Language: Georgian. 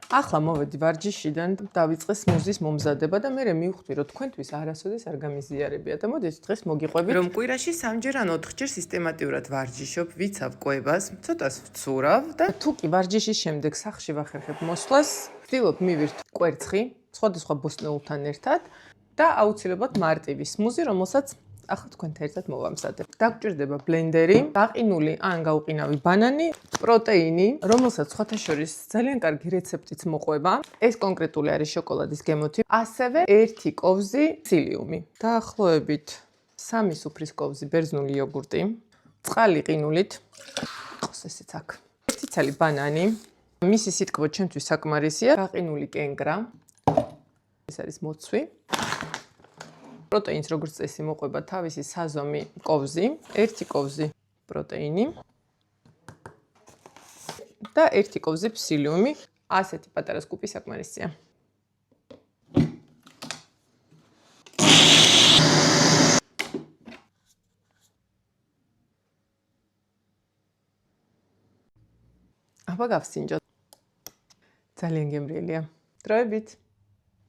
ახლა მოვედი ვარჯიშიდან, დავიწყე სმუზის მომზადება და მე მივხვდი, რომ თქვენთვის არასოდეს არ გამიზიარებია და მოდით დღეს მოგიყვებით, რომ კვირაში 3-ჯერ ან 4-ჯერ სისტემატიურად ვარჯიშობ, ვიცავ კვებას, ცოტას ვცურავ და თუ კი ვარჯიშის შემდეგ სახლში ვახერხებ მოსვლას, ვცდილობ მივირთ კვერცხი, სხვადასხვა ბოსტნეულთან ერთად და აუცილებლად მარტივი სმუზი, რომელსაც ახლა თქვენთან ერთად მოვამზადებ. დაგჭირდება ბლენდერი, გაყინული ან გაუყინავი ბანანი, პროტეინი, რომელსაც სხვათა შორის ძალიან კარგი რეცეპტიც მოყვება. ეს კონკრეტული არის შოკოლადის გემოთი, ასევე 1 კოვზი ცილიუმი. დაახლოებით 3 სუფრის კოვზი ბერძნული იოგურტი, წყალი ყინულით, ყავს ესეც აქ. 1 ცალი ბანანი, მისი სიტკბო ჩემთვის საკმარისია, გაყინული კენკრა. ეს არის მოცვი. პროტეინს როგორც წესი მოყვება თავისი საზომი კოვზი, 1 კოვზი პროტეინი და 1 კოვზი ფსილიუმი, ასეთი პატარა სკუპი საკმარისია. აბა გავსინჯოთ. ძალიან გემრიელია. დროებით.